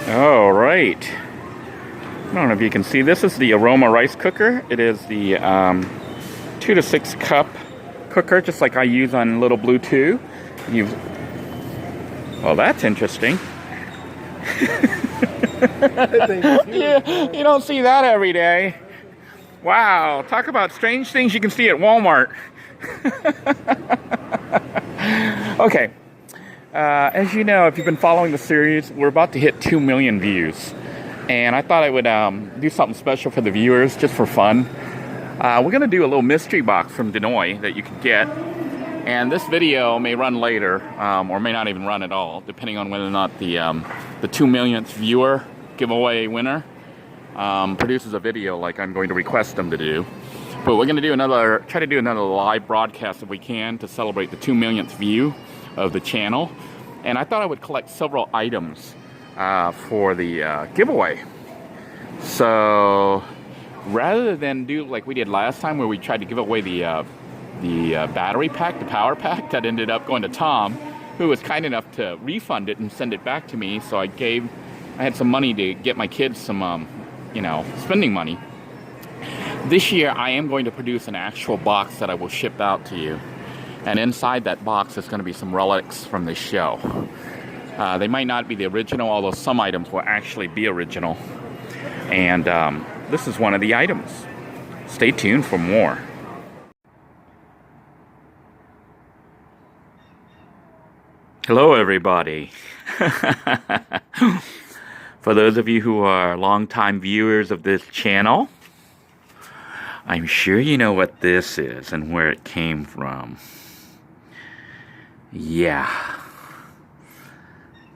All right. I don't know if you can see. This is the Aroma rice cooker. It is the 2 to 6 cup cooker, just like I use on Little Blue 2. Well, that's interesting. Yeah, you don't see that every day. Wow, talk about strange things you can see at Walmart. Okay, as you know, if you've been following the series, we're about to hit 2 million views. And I thought I would do something special for the viewers, just for fun. We're going to do a little mystery box from Denoy that you can get. And this video may run later, or may not even run at all, depending on whether or not the 2 millionth viewer giveaway winner produces a video like I'm going to request them to do. But we're going to try to do another live broadcast if we can to celebrate the 2 millionth view of the channel. And I thought I would collect several items for the giveaway. So rather than do like we did last time, where we tried to give away the battery pack, the power pack, that ended up going to Tom, who was kind enough to refund it and send it back to me. So I had some money to get my kids some, spending money. This year, I am going to produce an actual box that I will ship out to you. And inside that box is going to be some relics from this show. They might not be the original, although some items will actually be original. And this is one of the items. Stay tuned for more. Hello, everybody. For those of you who are longtime viewers of this channel, I'm sure you know what this is and where it came from. Yeah.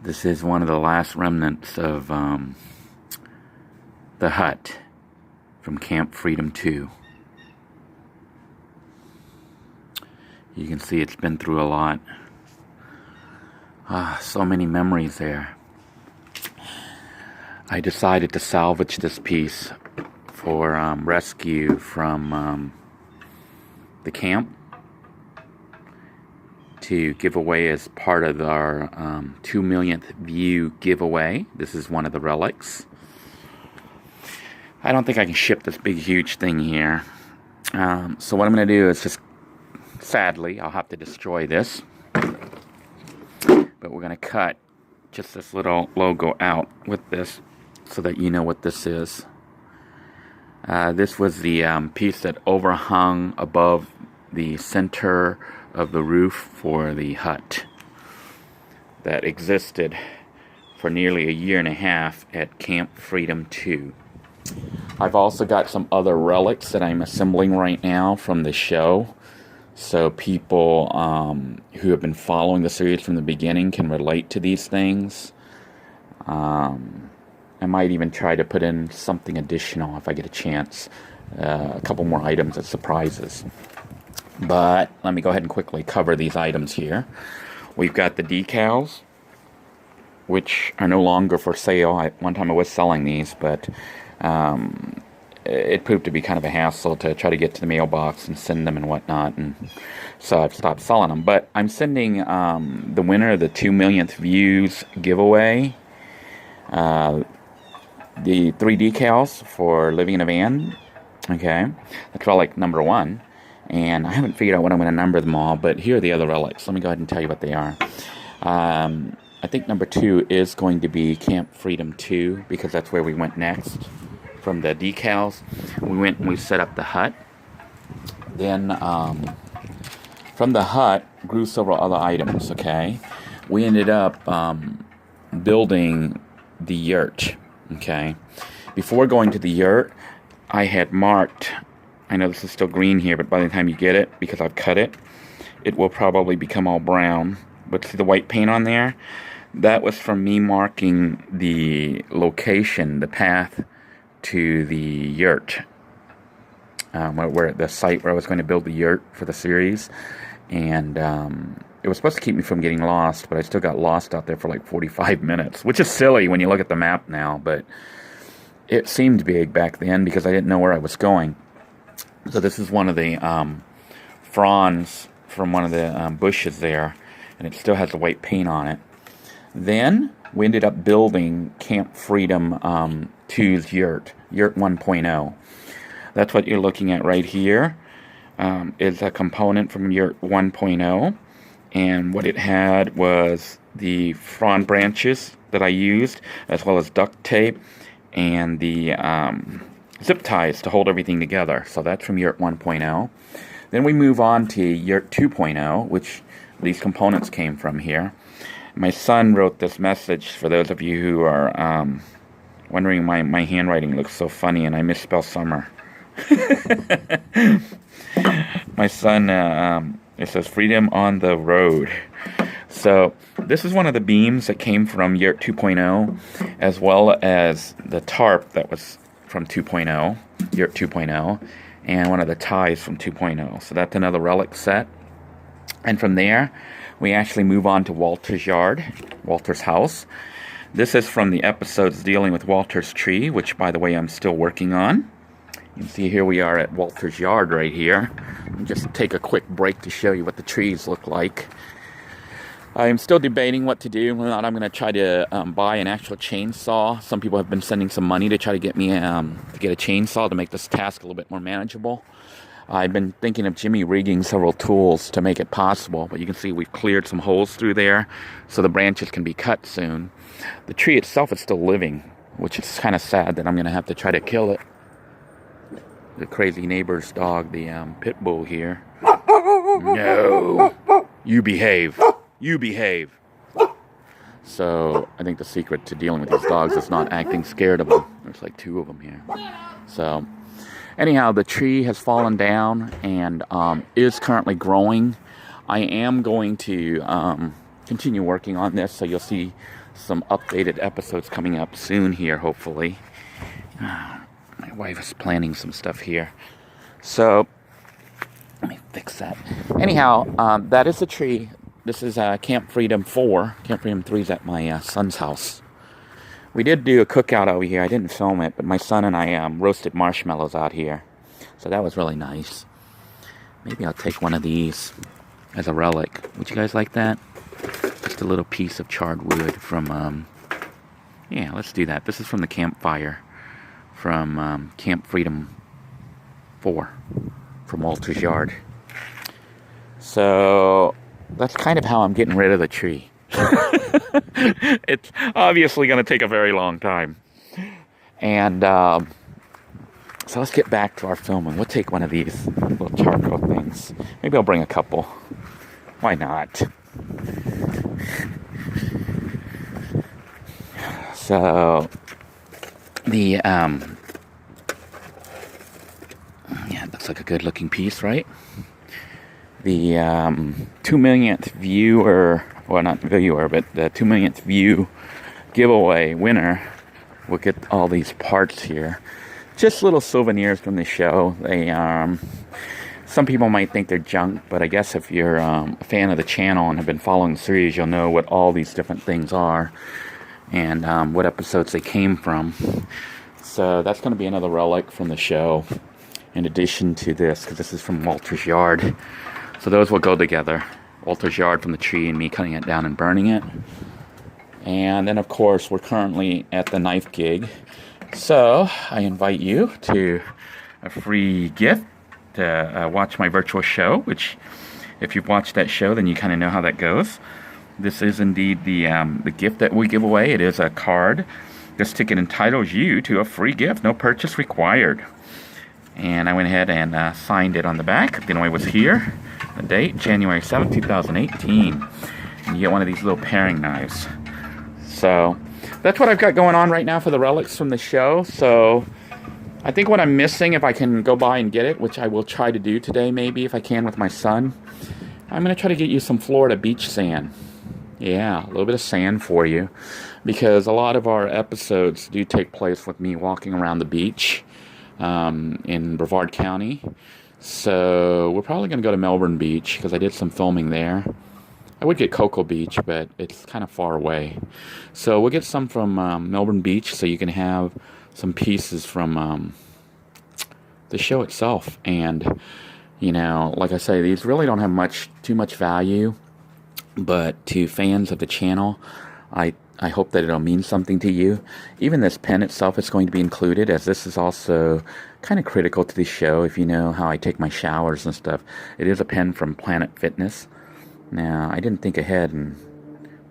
This is one of the last remnants of the hut from Camp Freedom 2. You can see it's been through a lot. So many memories there. I decided to salvage this piece for rescue from the camp to give away as part of our 2 millionth view giveaway. This is one of the relics. I don't think I can ship this big huge thing here. So what I'm going to do is just, sadly, I'll have to destroy this. But we're going to cut just this little logo out with this so that you know what this is. This was the piece that overhung above the center of the roof for the hut that existed for nearly a year and a half at Camp Freedom 2. I've also got some other relics that I'm assembling right now from the show, so people who have been following the series from the beginning can relate to these things. I might even try to put in something additional if I get a chance. A couple more items as surprises. But let me go ahead and quickly cover these items here. We've got the decals, which are no longer for sale. One time I was selling these, but it proved to be kind of a hassle to try to get to the mailbox and send them and whatnot. And so I've stopped selling them. But I'm sending the winner of the 2 millionth views giveaway the 3 decals for Living in a Van. Okay, that's relic number 1. And I haven't figured out what I'm going to number them all, but here are the other relics. Let me go ahead and tell you what they are. I think number 2 is going to be Camp Freedom 2, because that's where we went next. From the decals, we went and we set up the hut. Then from the hut grew several other items, okay? We ended up building the yurt, okay? Before going to the yurt, I had marked, I know this is still green here, but by the time you get it, because I've cut it, it will probably become all brown. But see the white paint on there? That was from me marking the location, the path to the yurt, where the site where I was going to build the yurt for the series. And it was supposed to keep me from getting lost, but I still got lost out there for like 45 minutes, which is silly when you look at the map now, but it seemed big back then because I didn't know where I was going. So this is one of the fronds from one of the bushes there, and it still has the white paint on it. Then we ended up building Camp Freedom 2's yurt 1.0. That's what you're looking at right here. Is a component from yurt 1.0. And what it had was the frond branches that I used, as well as duct tape and the zip ties to hold everything together. So that's from yurt 1.0. Then we move on to yurt 2.0, which these components came from here. My son wrote this message for those of you who are wondering why my handwriting looks so funny and I misspell summer. My son, it says freedom on the road. So this is one of the beams that came from yurt 2.0, as well as the tarp that was from 2.0, yurt 2.0, and one of the ties from 2.0. So that's another relic set. And from there, we actually move on to Walter's yard, Walter's house. This is from the episodes dealing with Walter's tree, which, by the way, I'm still working on. You can see here we are at Walter's yard right here. I'll just take a quick break to show you what the trees look like. I'm still debating what to do. I'm going to try to buy an actual chainsaw. Some people have been sending some money to try to get me to get a chainsaw to make this task a little bit more manageable. I've been thinking of jimmy rigging several tools to make it possible, but you can see we've cleared some holes through there so the branches can be cut soon. The tree itself is still living, which is kind of sad that I'm going to have to try to kill it. The crazy neighbor's dog, the pit bull here. No, you behave. You behave. So I think the secret to dealing with these dogs is not acting scared of them. There's like 2 of them here. So anyhow, the tree has fallen down and is currently growing. I am going to continue working on this, so you'll see some updated episodes coming up soon here, hopefully. My wife is planning some stuff here. So let me fix that. Anyhow, that is the tree. This is Camp Freedom 4. Camp Freedom 3 is at my son's house. We did do a cookout over here. I didn't film it, but my son and I roasted marshmallows out here. So that was really nice. Maybe I'll take one of these as a relic. Would you guys like that? Just a little piece of charred wood from, yeah, let's do that. This is from the campfire from Camp Freedom 4 from Walter's yard. So that's kind of how I'm getting rid of the tree. It's obviously going to take a very long time. And so let's get back to our filming. We'll take one of these little charcoal things. Maybe I'll bring a couple. Why not? So the yeah, it looks like a good looking piece, right? The 2 millionth viewer, well, not viewer, but the 2 millionth view giveaway winner will get all these parts here. Just little souvenirs from the show. They some people might think they're junk, but I guess if you're a fan of the channel and have been following the series, you'll know what all these different things are and what episodes they came from. So that's going to be another relic from the show, in addition to this, because this is from Walter's yard. So those will go together. Walter's yard from the tree and me cutting it down and burning it. And then, of course, we're currently at the knife gig. So I invite you to a free gift to watch my virtual show, which if you've watched that show, then you kind of know how that goes. This is indeed the gift that we give away. It is a card. This ticket entitles you to a free gift, no purchase required. And I went ahead and signed it on the back. Denoy was here. The date, January 7th, 2018. And you get one of these little paring knives. So that's what I've got going on right now for the relics from the show. So I think what I'm missing, if I can go by and get it, which I will try to do today maybe if I can with my son, I'm going to try to get you some Florida beach sand. Yeah, a little bit of sand for you. Because a lot of our episodes do take place with me walking around the beach in Brevard County. So we're probably going to go to Melbourne Beach because I did some filming there. I would get Cocoa Beach, but it's kind of far away. So we'll get some from Melbourne Beach so you can have some pieces from the show itself. And, you know, like I say, these really don't have too much value. But to fans of the channel, I I hope that it'll mean something to you. Even this pen itself is going to be included, as this is also kind of critical to the show. If you know how I take my showers and stuff, it is a pen from Planet Fitness. Now, I didn't think ahead, and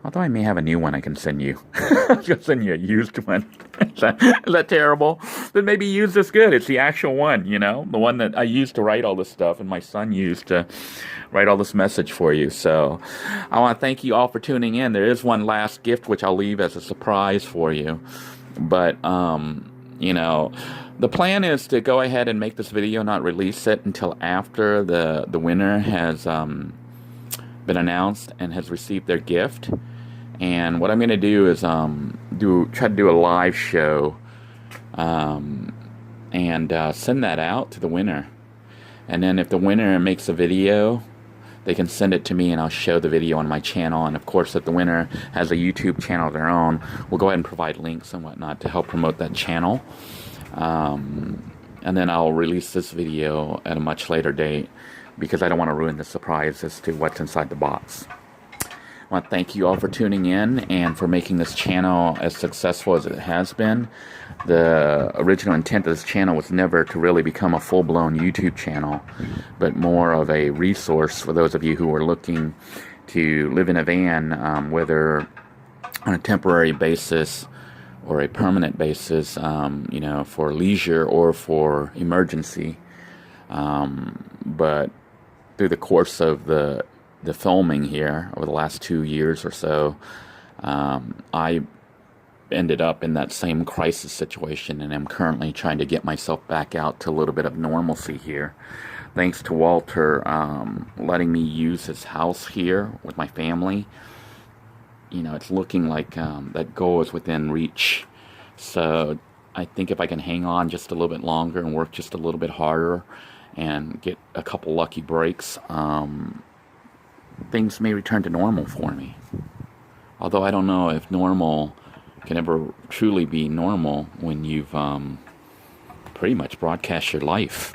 although I may have a new one I can send you. I was going to send you a used one. Is that terrible? Then maybe use this good. It's the actual one, you know? The one that I used to write all this stuff and my son used to write all this message for you. So I want to thank you all for tuning in. There is one last gift which I'll leave as a surprise for you. But, you know, the plan is to go ahead and make this video, not release it until after the winner has been announced and has received their gift. And what I'm going to do is try to do a live show and send that out to the winner. And then if the winner makes a video, they can send it to me and I'll show the video on my channel. And of course, if the winner has a YouTube channel of their own, we'll go ahead and provide links and whatnot to help promote that channel. And then I'll release this video at a much later date because I don't want to ruin the surprise as to what's inside the box. I want to thank you all for tuning in and for making this channel as successful as it has been. The original intent of this channel was never to really become a full-blown YouTube channel, but more of a resource for those of you who are looking to live in a van, whether on a temporary basis or a permanent basis, you know, for leisure or for emergency. But through the course of the filming here over the last 2 years or so, I ended up in that same crisis situation, and I'm currently trying to get myself back out to a little bit of normalcy here. Thanks to Walter letting me use his house here with my family. You know, it's looking like that goal is within reach. So I think if I can hang on just a little bit longer and work just a little bit harder and get a couple lucky breaks, things may return to normal for me. Although I don't know if normal can ever truly be normal when you've pretty much broadcast your life.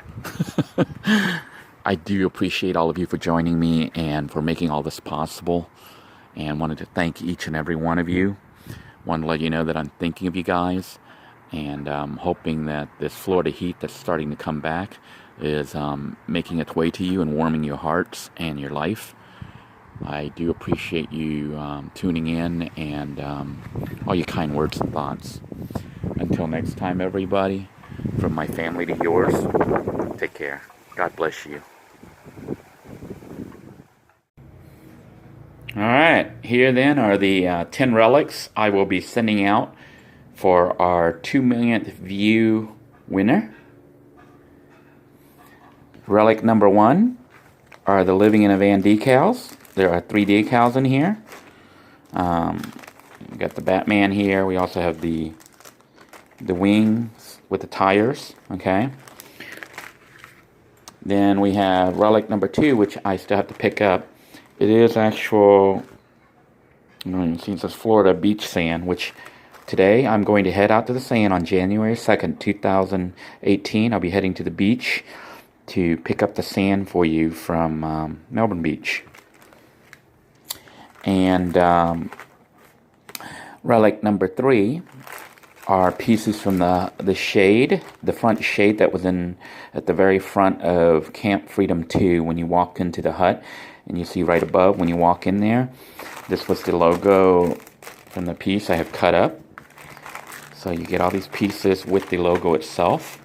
I do appreciate all of you for joining me and for making all this possible, and wanted to thank each and every one of you. Want to let you know that I'm thinking of you guys, and hoping that this Florida heat that's starting to come back is making its way to you and warming your hearts and your life. I do appreciate you tuning in and all your kind words and thoughts. Until next time, everybody, from my family to yours, take care. God bless you. All right, here then are the 10 relics I will be sending out for our 2 millionth view winner. Relic number 1 are the Living in a Van decals. There are 3 decals in here. We got the Batman here. We also have the wings with the tires. Okay. Then we have relic number 2, which I still have to pick up. It is actual, you know, you see it says Florida beach sand, which today I'm going to head out to the sand on January 2nd, 2018. I'll be heading to the beach to pick up the sand for you from Melbourne Beach. And relic number 3 are pieces from the shade, the front shade that was at the very front of Camp Freedom 2 when you walked into the hut. And you see right above when you walk in there, this was the logo from the piece I have cut up. So you get all these pieces with the logo itself.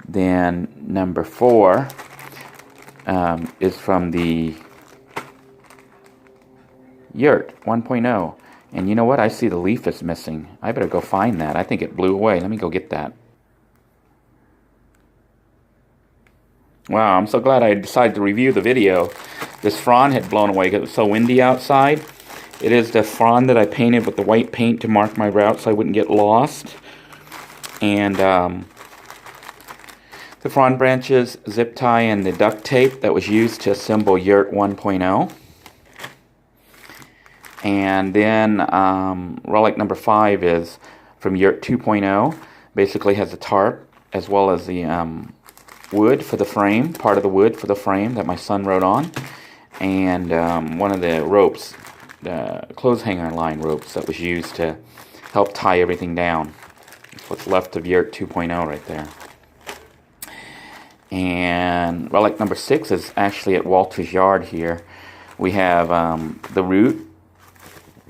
Then number 4 is from the Yurt 1.0. And you know what? I see the leaf is missing. I better go find that. I think it blew away. Let me go get that. Wow, I'm so glad I decided to review the video. This frond had blown away because it was so windy outside. It is the frond that I painted with the white paint to mark my route so I wouldn't get lost. And the frond branches, zip tie, and the duct tape that was used to assemble Yurt 1.0. And then relic number 5 is from Yurt 2.0. Basically has a tarp as well as the wood for the frame, part of the wood for the frame that my son wrote on, and one of the ropes clothes hanger line ropes that was used to help tie everything down. That's what's left of Yurt 2.0 right there. And relic number 6 is actually at Walter's yard here. We have the root,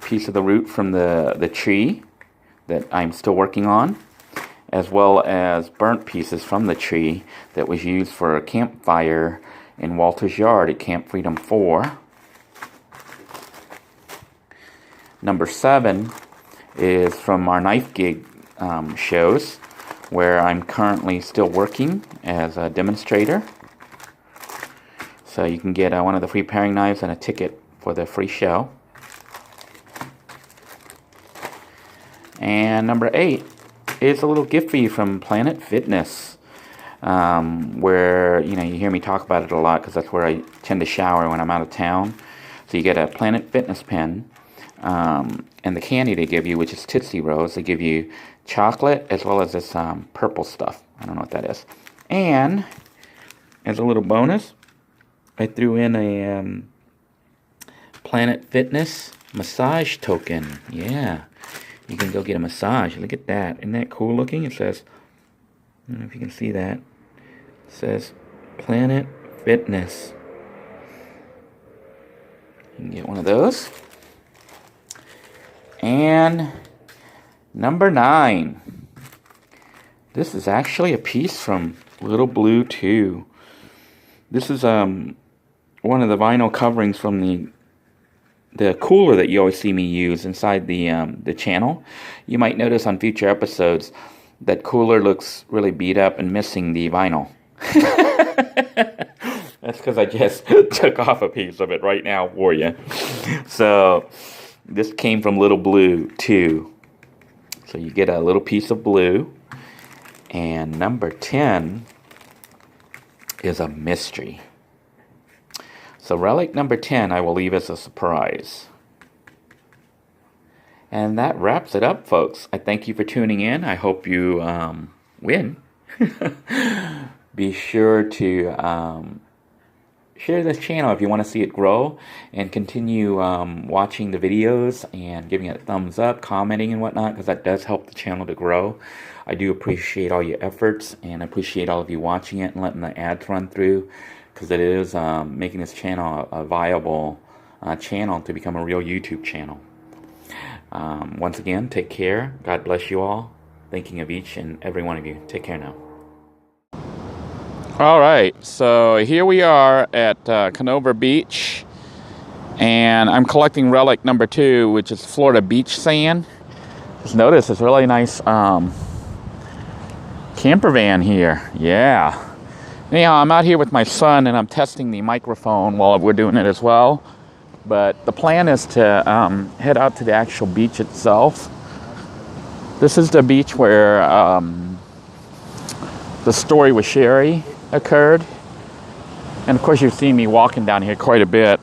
piece of the root from the tree that I'm still working on, as well as burnt pieces from the tree that was used for a campfire in Walter's yard at Camp Freedom 4. Number 7 is from our knife gig shows, where I'm currently still working as a demonstrator. So you can get one of the free paring knives and a ticket for the free show. And number 8 is a little gift for you from Planet Fitness, where you hear me talk about it a lot because that's where I tend to shower when I'm out of town. So you get a Planet Fitness pen, and the candy they give you, which is Tootsie Rolls. They give you chocolate as well as this purple stuff. I don't know what that is. And as a little bonus, I threw in a Planet Fitness massage token. Yeah, you can go get a massage. Look at that. Isn't that cool looking? It says, I don't know if you can see that. It says Planet Fitness. You can get one of those. And number 9. This is actually a piece from Little Blue 2. This is one of the vinyl coverings from the cooler that you always see me use inside the channel. You might notice on future episodes that cooler looks really beat up and missing the vinyl. That's because I just took off a piece of it right now for you. So this came from Little Blue 2. So you get a little piece of blue. And number 10 is a mystery. So relic number 10 I will leave as a surprise. And that wraps it up, folks. I thank you for tuning in. I hope you win. Be sure to share this channel if you want to see it grow, and continue watching the videos and giving it a thumbs up, commenting and whatnot, because that does help the channel to grow. I do appreciate all your efforts, and I appreciate all of you watching it and letting the ads run through, because it is making this channel a viable channel to become a real YouTube channel. Once again, take care. God bless you all. Thinking of each and every one of you. Take care now. All right, so here we are at Canova Beach, and I'm collecting relic number 2, which is Florida beach sand. Just notice this really nice camper van here. Yeah. Anyhow, I'm out here with my son, and I'm testing the microphone while we're doing it as well. But the plan is to head out to the actual beach itself. This is the beach where the story with Sherry occurred. And of course you've seen me walking down here quite a bit.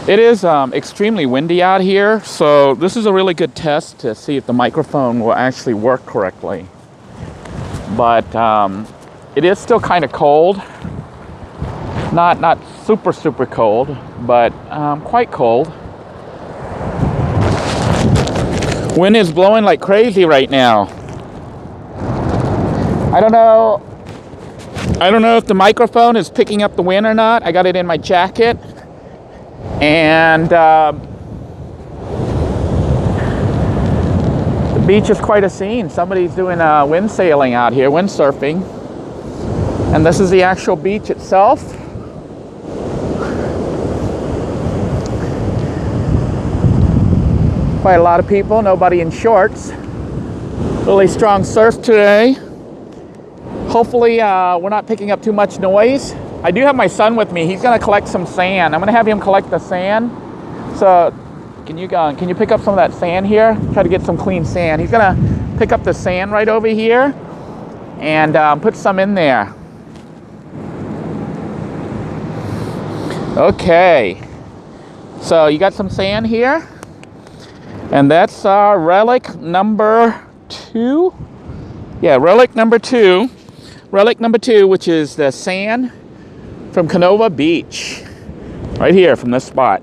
It is extremely windy out here, so this is a really good test to see if the microphone will actually work correctly. But it is still kind of cold. Not super cold, but quite cold. Wind is blowing like crazy right now. I don't know if the microphone is picking up the wind or not. I got it in my jacket. And the beach is quite a scene. Somebody's doing wind sailing out here, wind surfing. And this is the actual beach itself. Quite a lot of people, nobody in shorts. Really strong surf today. Hopefully we're not picking up too much noise. I do have my son with me. He's gonna collect some sand. I'm gonna have him collect the sand. So can you pick up some of that sand here? Try to get some clean sand. He's gonna pick up the sand right over here and put some in there. Okay. So you got some sand here. And that's our relic number 2. Yeah, relic number 2. Relic number 2, which is the sand from Canova Beach. Right here from this spot.